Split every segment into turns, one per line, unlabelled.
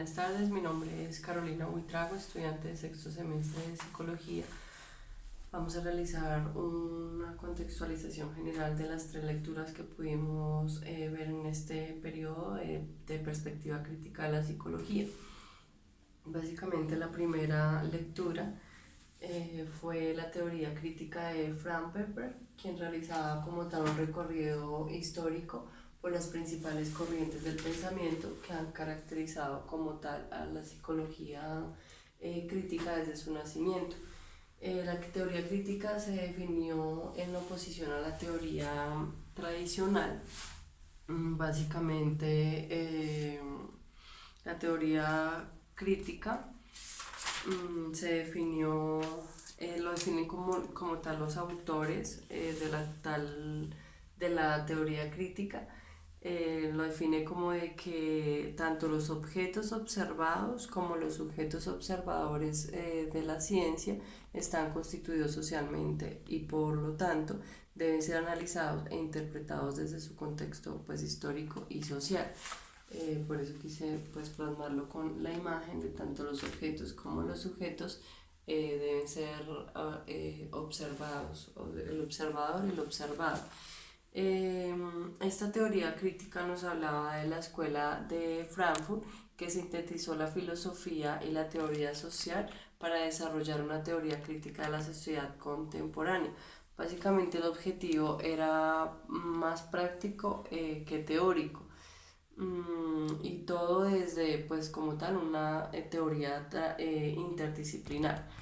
Buenas tardes, mi nombre es Carolina Buitrago, estudiante de sexto semestre de Psicología. Vamos a realizar una contextualización general de las tres lecturas que pudimos ver en este periodo de perspectiva crítica de la psicología. Básicamente la primera lectura fue la teoría crítica de Frank Pepper, quien realizaba como tal un recorrido histórico por las principales corrientes del pensamiento que han caracterizado como tal a la psicología crítica desde su nacimiento. La teoría crítica se definió en oposición a la teoría tradicional. Básicamente, la teoría crítica se definió, lo definen como tal los autores de la teoría crítica. Lo define como de que tanto los objetos observados como los sujetos observadores de la ciencia están constituidos socialmente y por lo tanto deben ser analizados e interpretados desde su contexto pues, histórico y social. Por eso quise pues, plasmarlo con la imagen de tanto los objetos como los sujetos deben ser observados, el observador y el observado. Esta teoría crítica nos hablaba de la escuela de Frankfurt, que sintetizó la filosofía y la teoría social para desarrollar una teoría crítica de la sociedad contemporánea. Básicamente el objetivo era más práctico que teórico. Y todo desde pues como tal una teoría interdisciplinar.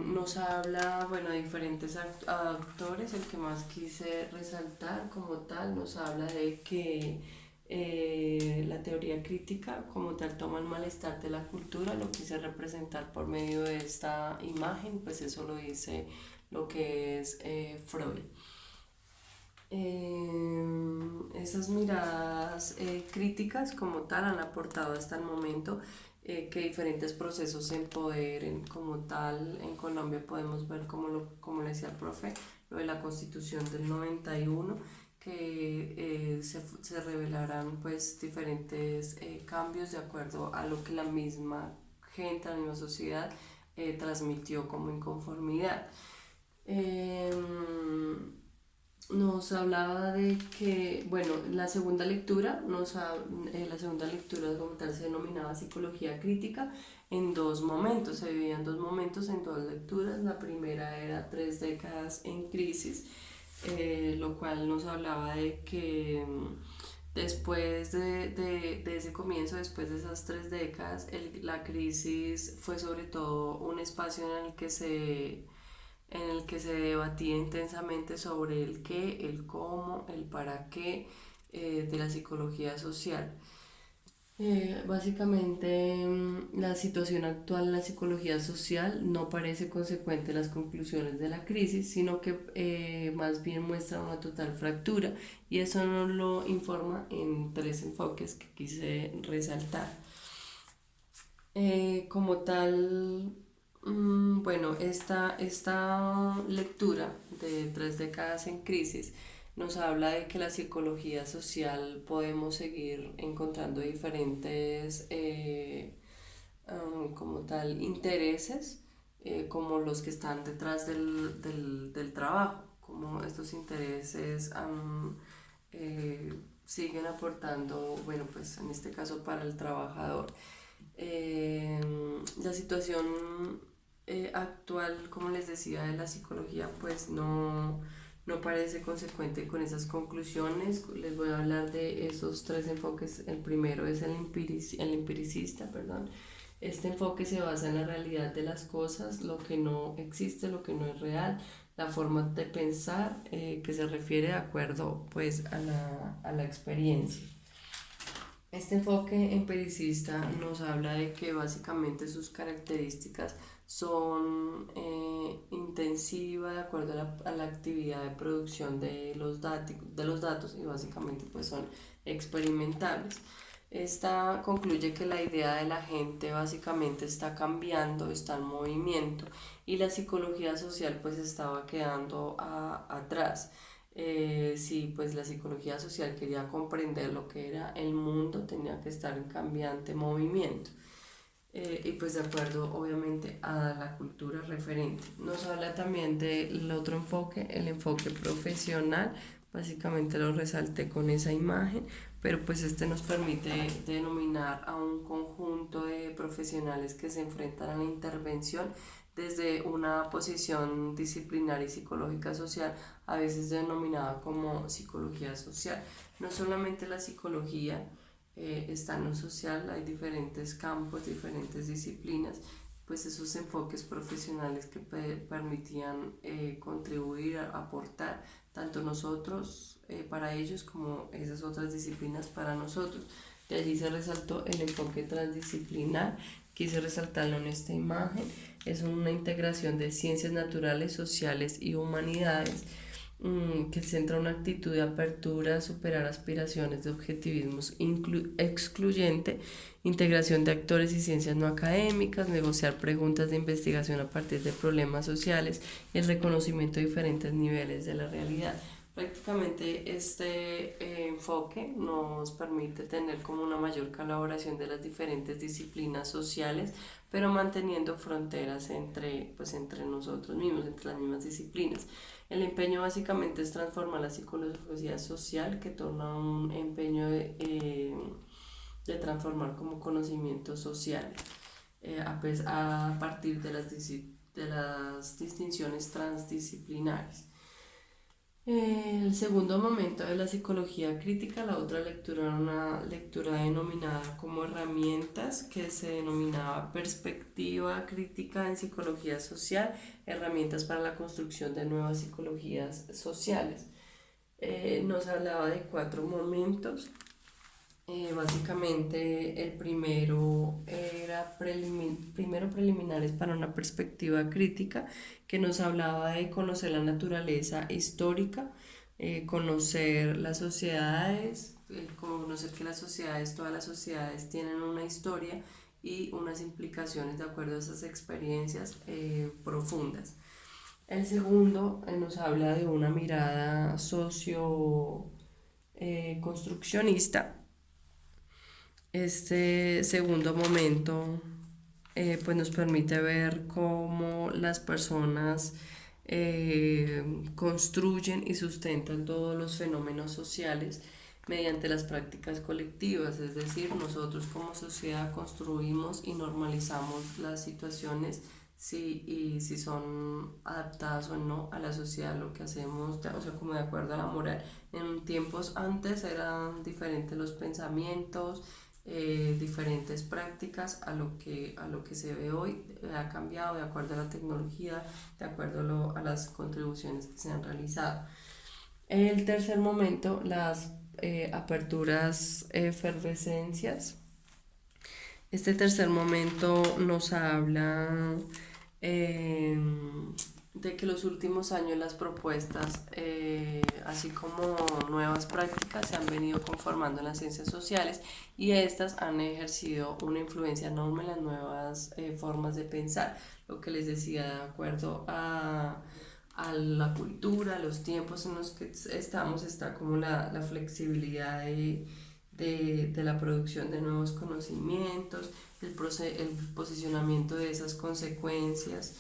Nos habla, bueno, de diferentes autores. El que más quise resaltar como tal nos habla de que la teoría crítica como tal toma el malestar de la cultura, lo quise representar por medio de esta imagen, pues eso lo dice lo que es Freud. Esas miradas críticas como tal han aportado hasta el momento que diferentes procesos en poder como tal en Colombia podemos ver como le decía el profe, lo de la Constitución del 91, que se revelarán pues diferentes cambios de acuerdo a lo que la misma gente, la misma sociedad transmitió como inconformidad. Nos hablaba de que, bueno, la segunda lectura como tal se denominaba psicología crítica en dos momentos, se dividía en dos momentos, en dos lecturas. La primera era 3 décadas en crisis, lo cual nos hablaba de que después de ese comienzo, después de esas 3 décadas, la crisis fue sobre todo un espacio en el que se debatía intensamente sobre el qué, el cómo, el para qué de la psicología social. Básicamente, la situación actual en la psicología social no parece consecuente de las conclusiones de la crisis, sino que más bien muestra una total fractura, y eso nos lo informa en 3 enfoques que quise resaltar. Como tal, bueno, esta lectura de 3 décadas en crisis nos habla de que la psicología social podemos seguir encontrando diferentes como tal intereses como los que están detrás del trabajo, como estos intereses siguen aportando, bueno, pues en este caso para el trabajador. La situación actual, como les decía, de la psicología, pues no parece consecuente con esas conclusiones. Les voy a hablar de esos 3 enfoques. El primero es el empiricista, perdón. Este enfoque se basa en la realidad de las cosas, lo que no existe, lo que no es real, la forma de pensar que se refiere de acuerdo pues a la experiencia. Este enfoque empiricista nos habla de que básicamente sus características son intensivas de acuerdo a la actividad de producción de los datos, y básicamente pues son experimentables. Esta concluye que la idea de la gente básicamente está cambiando, está en movimiento, y la psicología social pues estaba quedando atrás. Si pues la psicología social quería comprender lo que era el mundo, tenía que estar en cambiante movimiento. Y pues de acuerdo obviamente a la cultura referente. Nos habla también del otro enfoque, el enfoque profesional, básicamente lo resalté con esa imagen, pero pues este nos permite denominar a un conjunto de profesionales que se enfrentan a la intervención desde una posición disciplinar y psicológica social, a veces denominada como psicología social. No solamente la psicología está en lo social, hay diferentes campos, diferentes disciplinas, pues esos enfoques profesionales que permitían contribuir, aportar, tanto nosotros para ellos como esas otras disciplinas para nosotros. De allí se resaltó el enfoque transdisciplinar, quise resaltarlo en esta imagen, es una integración de ciencias naturales, sociales y humanidades que centra una actitud de apertura, superar aspiraciones de objetivismos excluyente, integración de actores y ciencias no académicas, negociar preguntas de investigación a partir de problemas sociales y el reconocimiento de diferentes niveles de la realidad. Prácticamente este enfoque nos permite tener como una mayor colaboración de las diferentes disciplinas sociales, pero manteniendo fronteras entre nosotros mismos, entre las mismas disciplinas. El empeño básicamente es transformar la psicología social, que torna un empeño de transformar como conocimiento social a partir de de las distinciones transdisciplinares. El segundo momento de la psicología crítica, la otra lectura era una lectura denominada como herramientas, que se denominaba perspectiva crítica en psicología social, herramientas para la construcción de nuevas psicologías sociales. Nos hablaba de cuatro momentos. Básicamente el primero era primero preliminares para una perspectiva crítica que nos hablaba de conocer la naturaleza histórica, conocer las sociedades, conocer que todas las sociedades tienen una historia y unas implicaciones de acuerdo a esas experiencias profundas. El segundo nos habla de una mirada socio construccionista. Este segundo momento pues nos permite ver cómo las personas construyen y sustentan todos los fenómenos sociales mediante las prácticas colectivas, es decir, nosotros como sociedad construimos y normalizamos las situaciones y si son adaptadas o no a la sociedad, lo que hacemos, o sea, como de acuerdo a la moral. En tiempos antes eran diferentes los pensamientos, diferentes prácticas a lo que se ve hoy, ha cambiado de acuerdo a la tecnología, de acuerdo a las contribuciones que se han realizado. El tercer momento, las aperturas efervescencias. Este tercer momento nos habla eh, de que los últimos años las propuestas, así como nuevas prácticas, se han venido conformando en las ciencias sociales y estas han ejercido una influencia enorme en las nuevas formas de pensar. Lo que les decía, de acuerdo a la cultura, a los tiempos en los que estamos, está como la flexibilidad de la producción de nuevos conocimientos, el posicionamiento de esas consecuencias.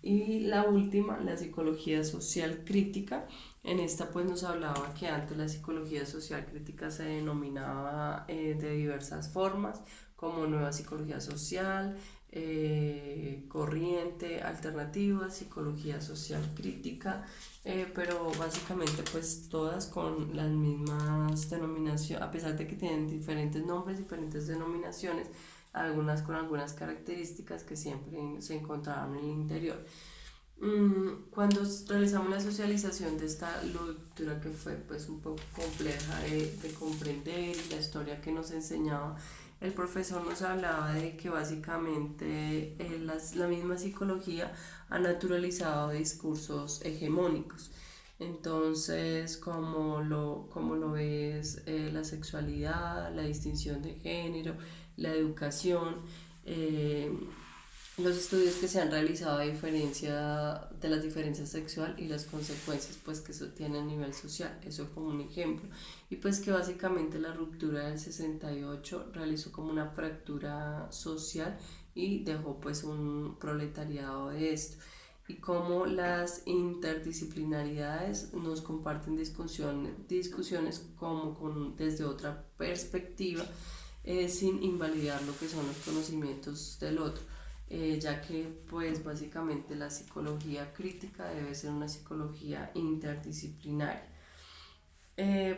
Y la última, la psicología social crítica. En esta pues nos hablaba que antes la psicología social crítica se denominaba de diversas formas, como nueva psicología social, corriente alternativa, psicología social crítica, pero básicamente pues todas con las mismas denominaciones, a pesar de que tienen diferentes nombres, diferentes denominaciones, algunas con algunas características que siempre se encontraban en el interior. Cuando realizamos la socialización de esta lectura, que fue pues un poco compleja de comprender, y la historia que nos enseñaba, el profesor nos hablaba de que básicamente la misma psicología ha naturalizado discursos hegemónicos. Entonces, como lo ves, la sexualidad, la distinción de género, la educación, Los estudios que se han realizado a diferencia de las diferencias sexual y las consecuencias pues que eso tiene a nivel social, eso como un ejemplo. Y pues que básicamente la ruptura del 68 realizó como una fractura social y dejó pues un proletariado de esto. Y cómo las interdisciplinaridades nos comparten discusiones como desde otra perspectiva, sin invalidar lo que son los conocimientos del otro, ya que pues básicamente la psicología crítica debe ser una psicología interdisciplinaria.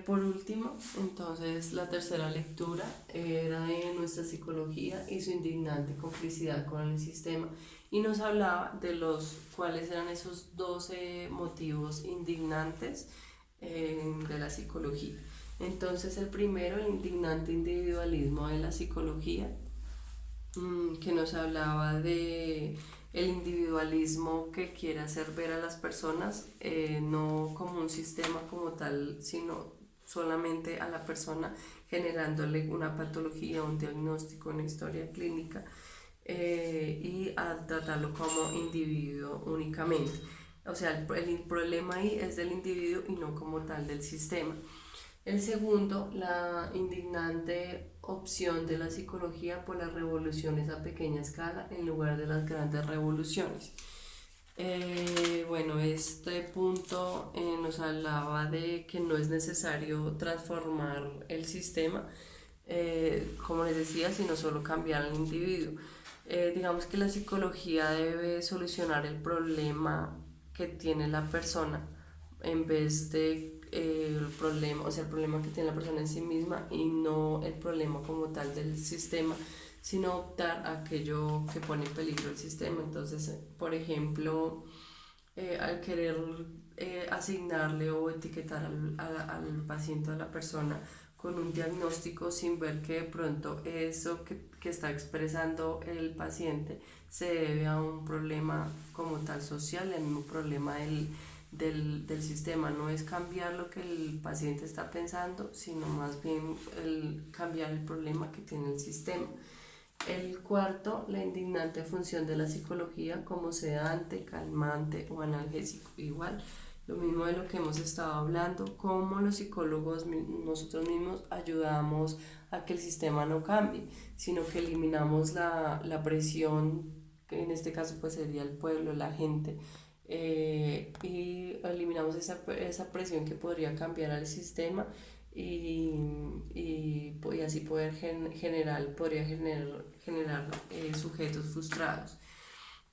Por último, entonces la tercera lectura era de nuestra psicología y su indignante complicidad con el sistema, y nos hablaba de los cuáles eran esos 12 motivos indignantes de la psicología. Entonces el primero, el indignante individualismo de la psicología, que nos hablaba de el individualismo que quiere hacer ver a las personas, no como un sistema como tal, sino solamente a la persona, generándole una patología, un diagnóstico, una historia clínica, y a tratarlo como individuo únicamente. O sea, el problema ahí es del individuo y no como tal del sistema. El segundo, la indignante opción de la psicología por las revoluciones a pequeña escala en lugar de las grandes revoluciones. Bueno, este punto nos hablaba de que no es necesario transformar el sistema, como les decía, sino solo cambiar al individuo. Digamos que la psicología debe solucionar el problema que tiene la persona en vez de el problema, o sea, el problema que tiene la persona en sí misma y no el problema como tal del sistema, sino optar a aquello que pone en peligro el sistema. Entonces, por ejemplo, al querer asignarle o etiquetar al paciente o a la persona con un diagnóstico sin ver que de pronto eso que está expresando el paciente se debe a un problema como tal social, el mismo problema del sistema. No es cambiar lo que el paciente está pensando, sino más bien cambiar el problema que tiene el sistema. El cuarto, la indignante función de la psicología como sedante, calmante o analgésico. Igual, lo mismo de lo que hemos estado hablando, cómo los psicólogos nosotros mismos ayudamos a que el sistema no cambie, sino que eliminamos la presión, que en este caso pues sería el pueblo, la gente, y eliminamos esa presión que podría cambiar al sistema, y así poder generar sujetos frustrados.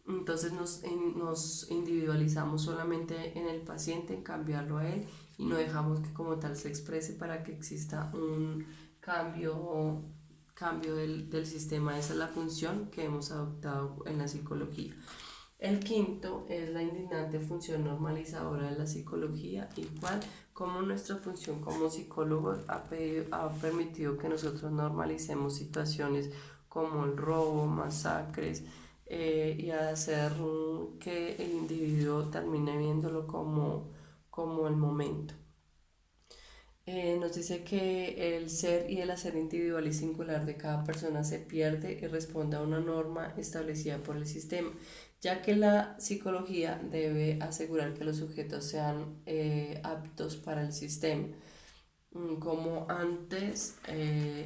Entonces nos individualizamos solamente en el paciente, en cambiarlo a él, y no dejamos que como tal se exprese para que exista un cambio del sistema. Esa es la función que hemos adoptado en la psicología. El quinto es la indignante función normalizadora de la psicología, igual como nuestra función como psicólogos ha permitido que nosotros normalicemos situaciones como el robo, masacres, y hacer que el individuo termine viéndolo como el momento. Nos dice que el ser y el hacer individual y singular de cada persona se pierde y responde a una norma establecida por el sistema, ya que la psicología debe asegurar que los sujetos sean aptos para el sistema. Como antes,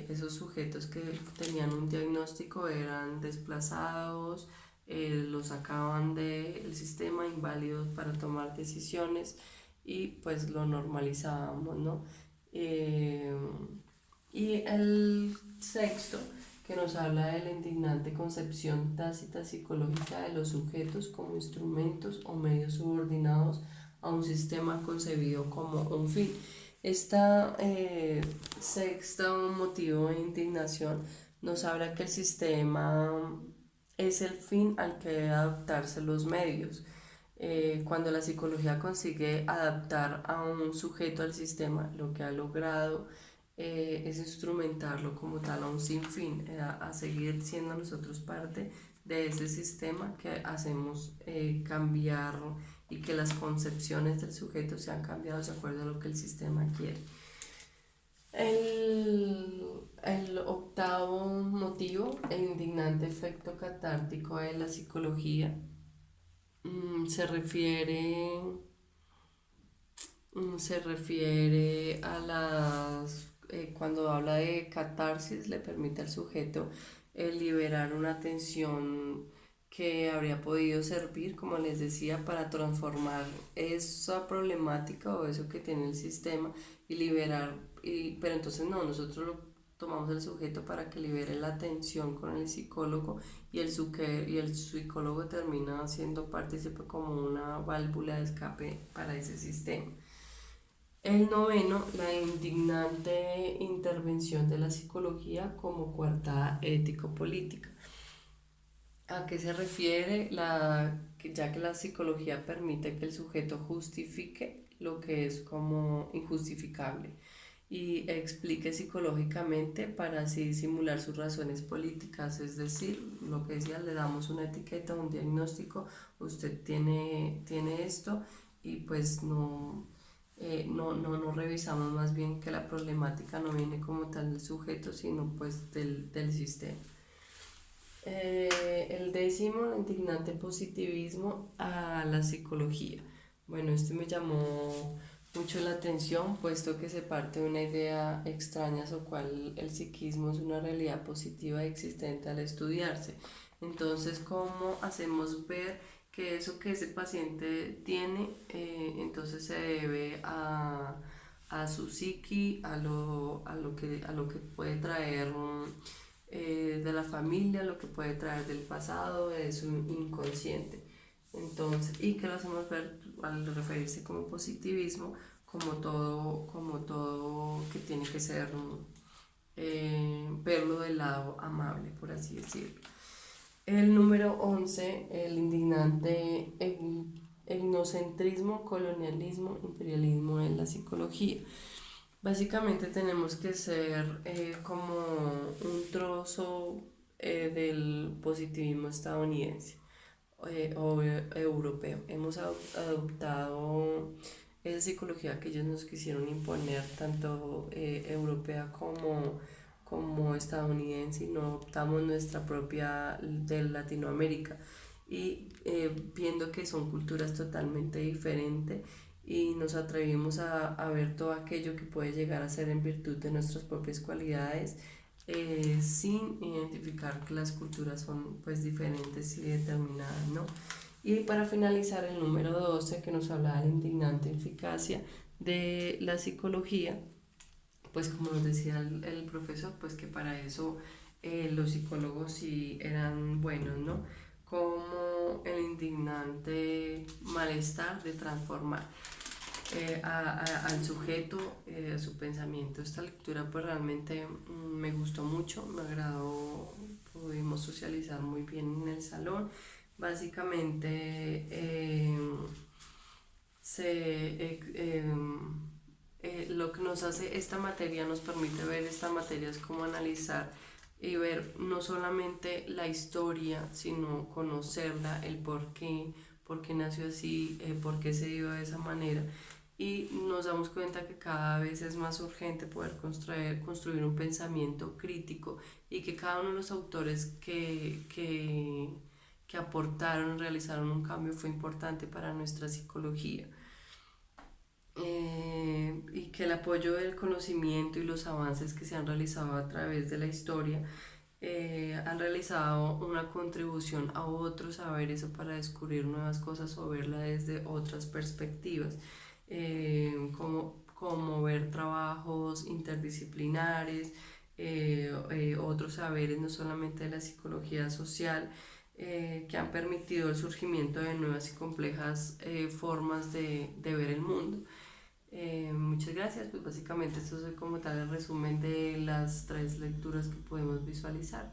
esos sujetos que tenían un diagnóstico eran desplazados, los sacaban del sistema, inválidos para tomar decisiones, y pues lo normalizábamos, ¿no? Eh, y el sexto, que nos habla de la indignante concepción tácita psicológica de los sujetos como instrumentos o medios subordinados a un sistema concebido como un fin. Esta sexto motivo de indignación nos habla que el sistema es el fin al que debe adaptarse los medios. Cuando la psicología consigue adaptar a un sujeto al sistema, lo que ha logrado es instrumentarlo como tal a un sinfín, a seguir siendo nosotros parte de ese sistema que hacemos cambiar, y que las concepciones del sujeto sean cambiadas de acuerdo a lo que el sistema quiere. El octavo motivo, el indignante importante efecto catártico de la psicología se refiere, se refiere a cuando habla de catarsis, le permite al sujeto liberar una tensión que habría podido servir, como les decía, para transformar esa problemática o eso que tiene el sistema y liberar, pero entonces no, nosotros lo tomamos el sujeto para que libere la tensión con el psicólogo y el psicólogo termina siendo partícipe como una válvula de escape para ese sistema. El noveno, la indignante intervención de la psicología como coartada ético-política. ¿A qué se refiere? Ya que la psicología permite que el sujeto justifique lo que es como injustificable y explique psicológicamente para así simular sus razones políticas, es decir, lo que decía, le damos una etiqueta, un diagnóstico, usted tiene esto y pues no revisamos más bien que la problemática no viene como tal del sujeto, sino pues del sistema. El décimo, el indignante positivismo a la psicología. Bueno, este me llamó mucho la atención, puesto que se parte de una idea extraña, o cual el psiquismo es una realidad positiva existente al estudiarse. Entonces, ¿cómo hacemos ver que eso que ese paciente tiene, entonces se debe a su psiqui, a lo que puede traer de la familia, lo que puede traer del pasado, de su inconsciente? Entonces, y que lo hacemos ver al referirse como positivismo, como todo que tiene que ser, verlo del lado amable, por así decirlo. El número 11, el indignante etnocentrismo, colonialismo, imperialismo en la psicología. Básicamente tenemos que ser como un trozo del positivismo estadounidense o europeo. Hemos adoptado esa psicología que ellos nos quisieron imponer, tanto europea como estadounidense, y no adoptamos nuestra propia de Latinoamérica. Y viendo que son culturas totalmente diferentes, y nos atrevimos a ver todo aquello que puede llegar a ser en virtud de nuestras propias cualidades, sin identificar que las culturas son pues diferentes y determinadas, ¿no? Y para finalizar, el número 12, que nos habla de la indignante eficacia de la psicología, pues como nos decía el profesor, pues que para eso los psicólogos sí eran buenos, ¿no? Como el indignante malestar de transformar al sujeto, a su pensamiento. Esta lectura pues realmente me gustó mucho, me agradó, pudimos socializar muy bien en el salón. Básicamente lo que nos hace esta materia, nos permite ver esta materia es como analizar y ver no solamente la historia, sino conocerla, el por qué nació así, por qué se dio de esa manera. Y nos damos cuenta que cada vez es más urgente poder construir un pensamiento crítico, y que cada uno de los autores que aportaron, realizaron un cambio, fue importante para nuestra psicología. Y que el apoyo del conocimiento y los avances que se han realizado a través de la historia han realizado una contribución a otros saberes o para descubrir nuevas cosas o verla desde otras perspectivas, como ver trabajos interdisciplinares, otros saberes, no solamente de la psicología social, que han permitido el surgimiento de nuevas y complejas formas de ver el mundo. Muchas gracias, pues básicamente esto es como tal el resumen de las tres lecturas que podemos visualizar.